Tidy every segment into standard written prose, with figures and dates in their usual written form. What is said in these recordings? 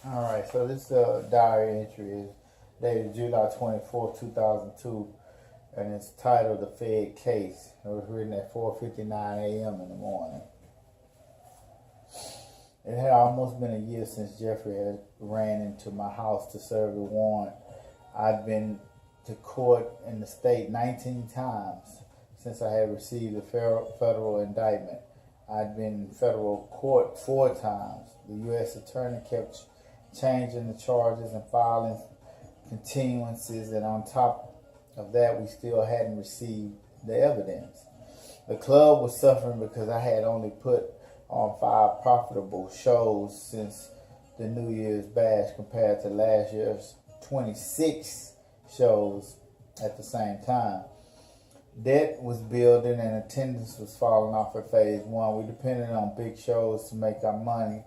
All right, so this diary entry is dated July 24th, 2002, and it's titled The Fed Case. It was written at 4:59 a.m. in the morning. It had almost been a year since Jeffrey had ran into my house to serve the warrant. I'd been to court in the state 19 times since I had received a federal indictment. I'd been in federal court 4 times. The U.S. attorney kept changing the charges and filing continuances, and on top of that, we still hadn't received the evidence. The club was suffering because I had only put on 5 profitable shows since the New Year's bash compared to last year's 26 shows at the same time. Debt was building and attendance was falling off at phase 1. We depended on big shows to make our money,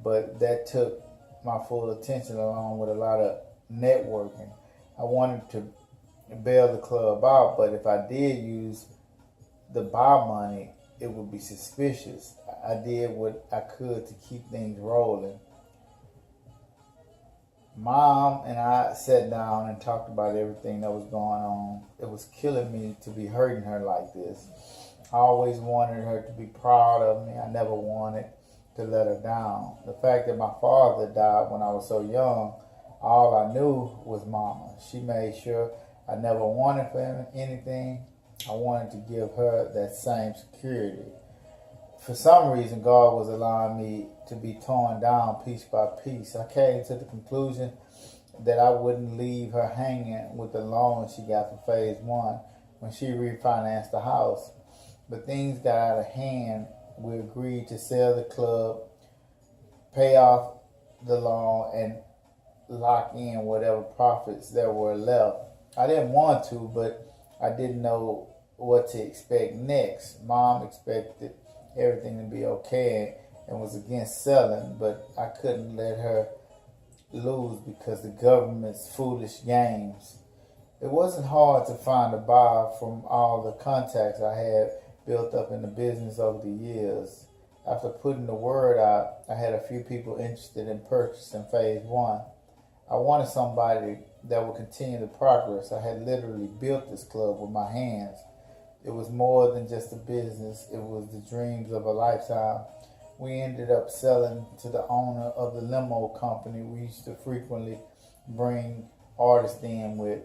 but that took my full attention along with a lot of networking. I wanted to bail the club out, but if I did use the buy money, it would be suspicious. I did what I could to keep things rolling. Mom and I sat down and talked about everything that was going on. It was killing me to be hurting her like this. I always wanted her to be proud of me. I never wanted to let her down. The fact that my father died when I was so young, all I knew was Mama. She made sure I never wanted for anything. I wanted to give her that same security. For some reason, God was allowing me to be torn down piece by piece. I came to the conclusion that I wouldn't leave her hanging with the loan she got for phase 1 when she refinanced the house. But things got out of hand. We agreed to sell the club, pay off the loan, and lock in whatever profits that were left. I didn't want to, but I didn't know what to expect next. Mom expected everything to be okay and was against selling, but I couldn't let her lose because the government's foolish games. It wasn't hard to find a buyer from all the contacts I had built up in the business over the years. After putting the word out, I had a few people interested in purchasing phase 1. I wanted somebody that would continue the progress. I had literally built this club with my hands. It was more than just a business. It was the dreams of a lifetime. We ended up selling to the owner of the limo company we used to frequently bring artists in with.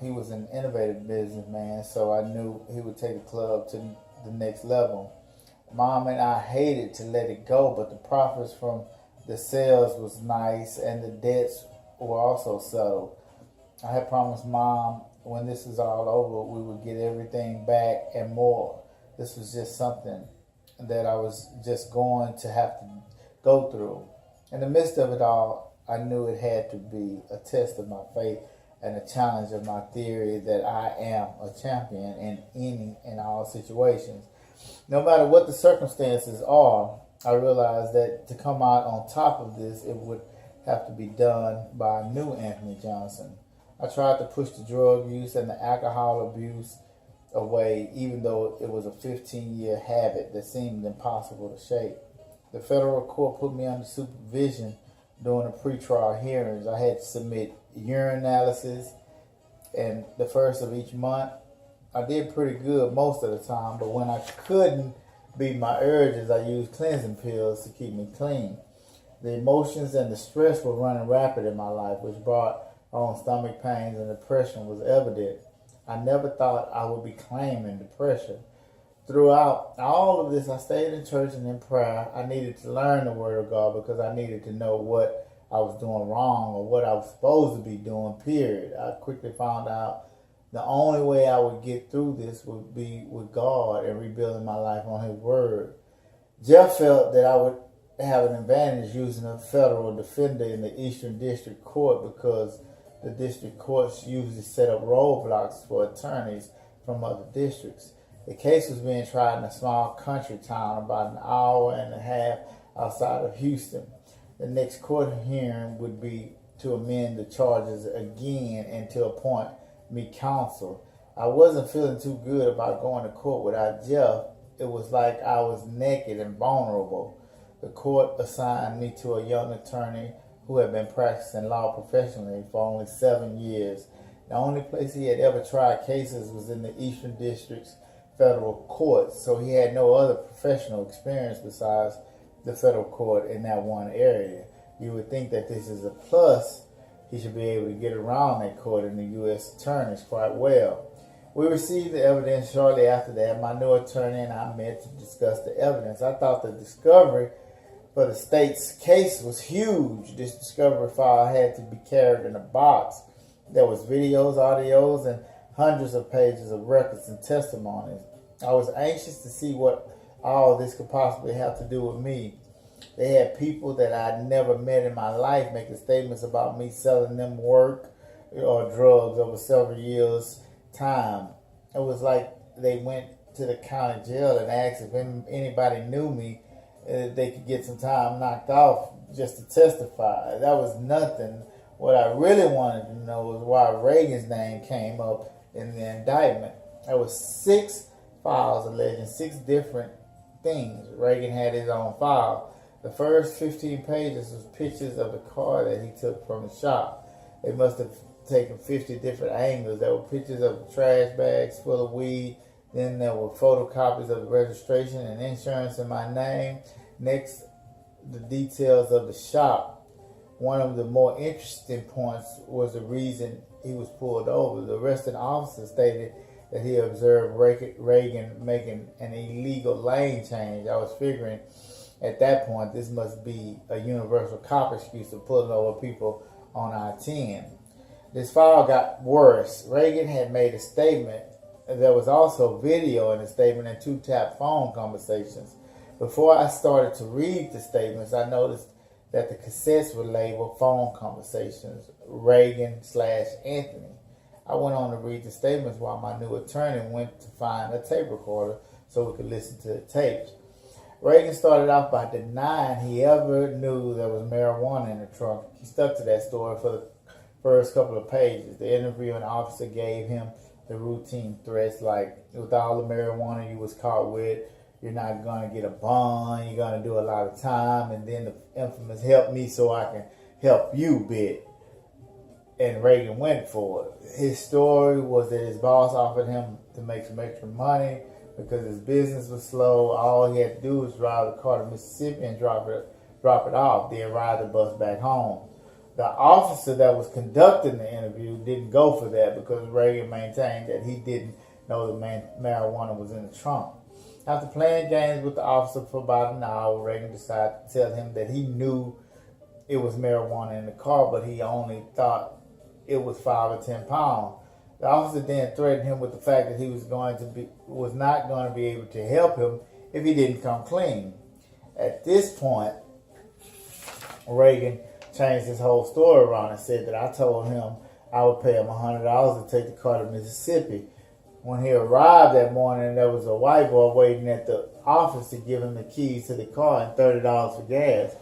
He was an innovative businessman, so I knew he would take the club to the next level. Mom and I hated to let it go, but the profits from the sales was nice and the debts were also settled. I had promised Mom when this is all over, we would get everything back and more. This was just something that I was just going to have to go through. In the midst of it all, I knew it had to be a test of my faith and a challenge of my theory that I am a champion in any and all situations. No matter what the circumstances are, I realized that to come out on top of this, it would have to be done by a new Anthony Johnson. I tried to push the drug use and the alcohol abuse away, even though it was a 15-year habit that seemed impossible to shake. The federal court put me under supervision during the pretrial hearings. I had to submit urine analysis, and the first of each month, I did pretty good most of the time, but when I couldn't beat my urges, I used cleansing pills to keep me clean. The emotions and the stress were running rapid in my life, which brought on stomach pains and depression was evident. I never thought I would be claiming depression. Throughout all of this, I stayed in church and in prayer. I needed to learn the Word of God because I needed to know what I was doing wrong or what I was supposed to be doing, period. I quickly found out the only way I would get through this would be with God and rebuilding my life on His Word. Jeff felt that I would have an advantage using a federal defender in the Eastern District Court because the district courts usually set up roadblocks for attorneys from other districts. The case was being tried in a small country town about an hour and a half outside of Houston. The next court hearing would be to amend the charges again and to appoint me counsel. I wasn't feeling too good about going to court without Jeff. It was like I was naked and vulnerable. The court assigned me to a young attorney who had been practicing law professionally for only 7 years. The only place he had ever tried cases was in the Eastern District's federal court, so he had no other professional experience besides the federal court in that one area. You would think that this is a plus. He should be able to get around that court and the U.S. attorneys quite well. We received the evidence shortly after that. My new attorney and I met to discuss the evidence. I thought the discovery for the state's case was huge. This discovery file had to be carried in a box. There was videos, audios, and hundreds of pages of records and testimonies. I was anxious to see what all this could possibly have to do with me. They had people that I'd never met in my life making statements about me selling them work or drugs over several years' time. It was like they went to the county jail and asked if anybody knew me, they could get some time knocked off just to testify. That was nothing. What I really wanted to know was why Reagan's name came up in the indictment. There was 6 files alleging 6 different things. Reagan had his own file. The first 15 pages was pictures of the car that he took from the shop. They must have taken 50 different angles. There were pictures of trash bags full of weed. Then there were photocopies of the registration and insurance in my name. Next, the details of the shop. One of the more interesting points was the reason he was pulled over. The arresting officer stated that he observed Reagan making an illegal lane change. I was figuring at that point this must be a universal cop excuse of pulling over people on I-10. This file got worse. Reagan had made a statement. There was also video in the statement and 2 tap phone conversations. Before I started to read the statements, I noticed that the cassettes were labeled phone conversations, Reagan/Anthony. I went on to read the statements while my new attorney went to find a tape recorder so we could listen to the tapes. Reagan started off by denying he ever knew there was marijuana in the trunk. He stuck to that story for the first couple of pages. The interviewing officer gave him the routine threats like, with all the marijuana you was caught with, you're not going to get a bond, you're going to do a lot of time, and then the infamous help me so I can help you bit. And Reagan went for it. His story was that his boss offered him to make some extra money because his business was slow. All he had to do was drive the car to Mississippi and drop it off, then ride the bus back home. The officer that was conducting the interview didn't go for that because Reagan maintained that he didn't know the marijuana was in the trunk. After playing games with the officer for about an hour, Reagan decided to tell him that he knew it was marijuana in the car, but he only thought it was 5 or 10 pounds. The officer then threatened him with the fact that he was not going to be able to help him if he didn't come clean. At this point, Reagan changed his whole story around and said that I told him I would pay him $100 to take the car to Mississippi. When he arrived that morning, there was a white boy waiting at the office to give him the keys to the car and $30 for gas.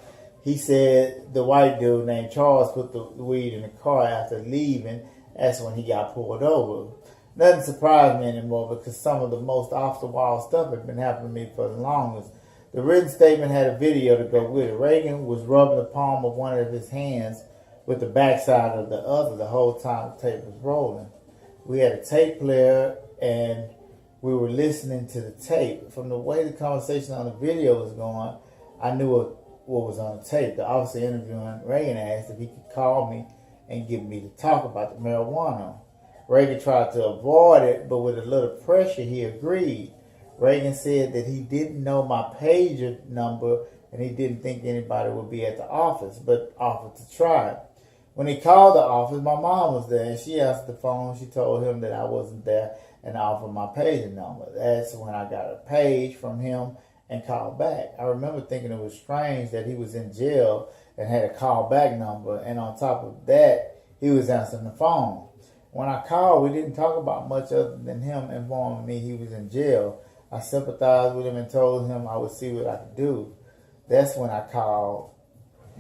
He said the white dude named Charles put the weed in the car after leaving. That's when he got pulled over. Nothing surprised me anymore because some of the most off-the-wall stuff had been happening to me for the longest. The written statement had a video to go with it. Reagan was rubbing the palm of one of his hands with the backside of the other the whole time the tape was rolling. We had a tape player and we were listening to the tape. From the way the conversation on the video was going, I knew what was on the tape. The officer interviewing Reagan asked if he could call me and get me to talk about the marijuana. Reagan tried to avoid it, but with a little pressure, he agreed. Reagan said that he didn't know my pager number and he didn't think anybody would be at the office, but offered to try. When he called the office, my mom was there and she answered the phone. She told him that I wasn't there and offered my pager number. That's when I got a page from him and called back. I remember thinking it was strange that he was in jail and had a callback number, and on top of that, he was answering the phone. When I called, we didn't talk about much other than him informing me he was in jail. I sympathized with him and told him I would see what I could do. That's when I called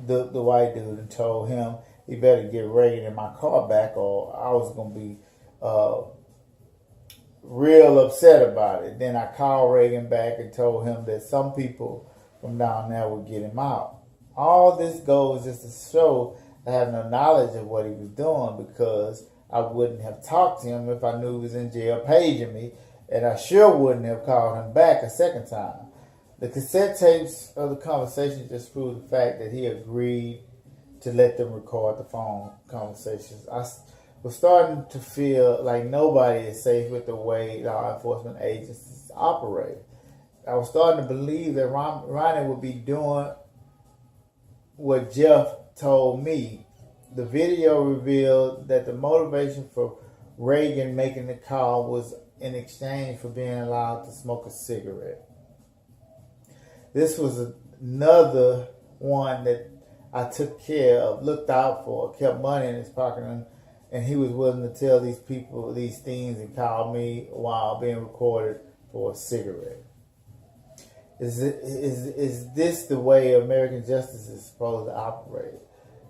the white dude and told him he better get Reagan in my car back or I was going to be real upset about it. Then I called Reagan back and told him that some people from down there would get him out. All this goes just to show I have no knowledge of what he was doing because I wouldn't have talked to him if I knew he was in jail paging me, and I sure wouldn't have called him back a second time. The cassette tapes of the conversation just prove the fact that he agreed to let them record the phone conversations. I was starting to feel like nobody is safe with the way law enforcement agencies operate. I was starting to believe that Ronnie would be doing what Jeff told me. The video revealed that the motivation for Reagan making the call was in exchange for being allowed to smoke a cigarette. This was another one that I took care of, looked out for, kept money in his pocket, and he was willing to tell these people these things and call me while being recorded for a cigarette. Is this the way American justice is supposed to operate?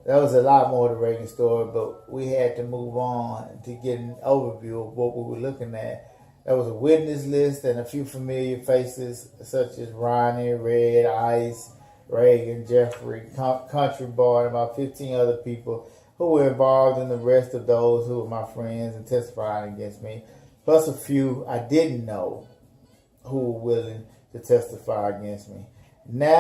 That was a lot more to Reagan's story, but we had to move on to get an overview of what we were looking at. There was a witness list and a few familiar faces such as Ronnie, Red, Ice, Reagan, Jeffrey, Country Boy, and about 15 other people who were involved in the arrest of those who were my friends and testifying against me, plus a few I didn't know who were willing to testify against me. Now